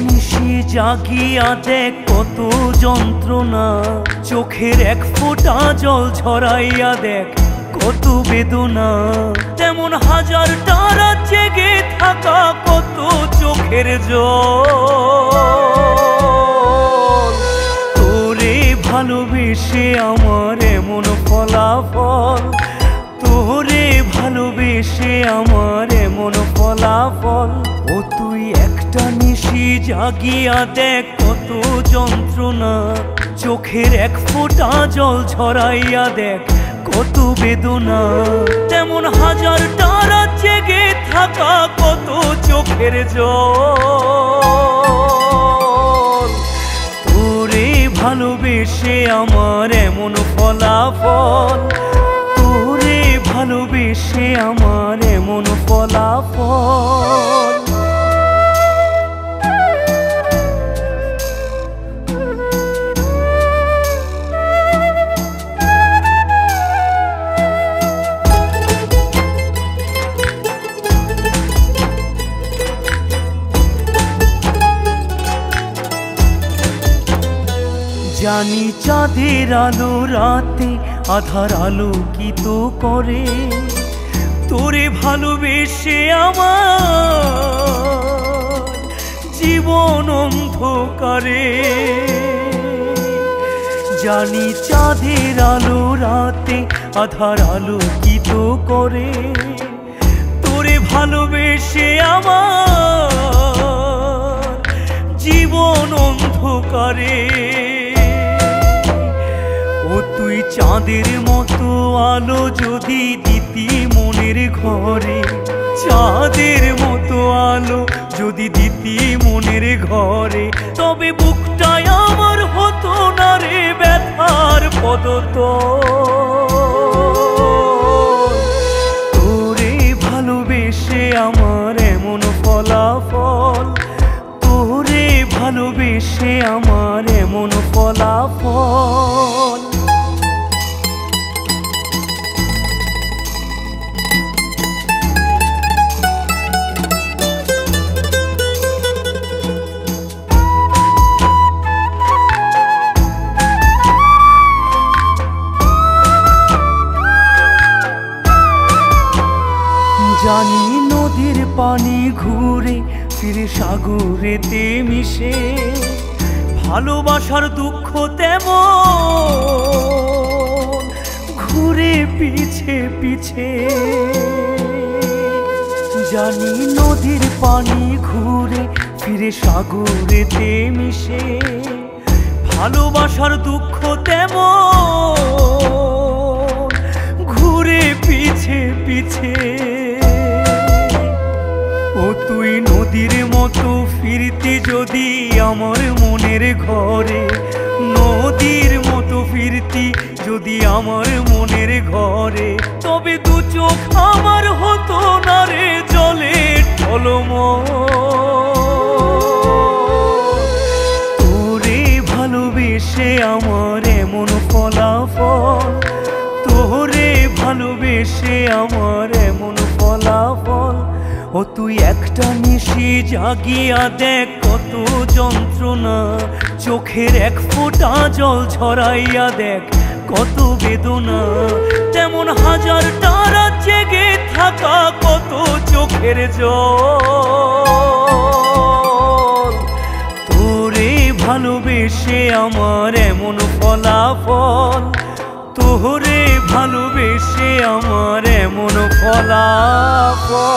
নিশি জাগিয়া দেখ কত যন্ত্রণা, চোখের এক ফোঁটা জল ঝরাইয়া দেখ কত বেদনা। তেমন হাজারটা রাত জেগে থাকা কত চোখের জল। তোরে ভালোবেসে আমার এমন ফলাফল, তোরে ভালোবেসে আমার এমন ফলাফল। ও তুই একটা নিশি জাগিয়া দেখ কত যন্ত্রণা, চোখের এক ফোঁটা জল ঝরাইয়া দেখ কত বেদনা। তেমন হাজারটা রাত জেগে থাকা কত চোখের জল। তোরে ভালোবেসে আমার এমন ফলাফল, তোরে ভালোবেসে আমার এমন ফলাফল। জানি চাঁদের আলো রাতে আধার আলোকিত করে, তোরে ভালোবেসে আমার জীবন অন্ধকারে। জানি চাঁদের আলো রাতে আধার আলোকিত করে, তোরে ভালোবেসে আমার জীবন অন্ধকারে। ও তুই চাঁদের মতো আলো যদি দিতি মনের ঘরে, চাঁদের মতো আলো যদি দিতি মনের ঘরে, তবে বুকটায় আমার হতো না রে ব্যথার পদতল। তোরে ভালোবেসে আমার এমন ফলাফল, তোরে ভালোবেসে আমার এমন ফলাফল। জানি নদীর পানি ঘুরে ফিরে সাগরেতে মিশে, ভালোবাসার দুঃখ তেমন ঘুরে পিছে পিছে। জানি নদীর পানি ঘুরে ফিরে সাগরেতে মিশে, ভালোবাসার দুঃখ তেমন ঘুরে পিছে পিছে। ও তুই নদীর মতো ফিরতি যদি আমার মনের ঘরে, নদীর মতো ফিরতি যদি আমার মনের ঘরে, তবে দু চোখ আমার হতো না রে জলে টলমল। তোরে ভালোবেসে আমার এমন ফলাফল, তোরে ভালোবেসে আমার এমন ফলাফল। ও তুই একটা নিশি জাগিয়া দেখ কত যন্ত্রণা, চোখের এক ফোঁটা জল ঝরাইয়া দেখ কত বেদনা। তেমন হাজারটা রাত জেগে থাকা কত চোখের জল। তোরে ভালোবেসে আমার এমন ফলাফল, তোরে ভালোবেসে আমার এমন ফলাফল।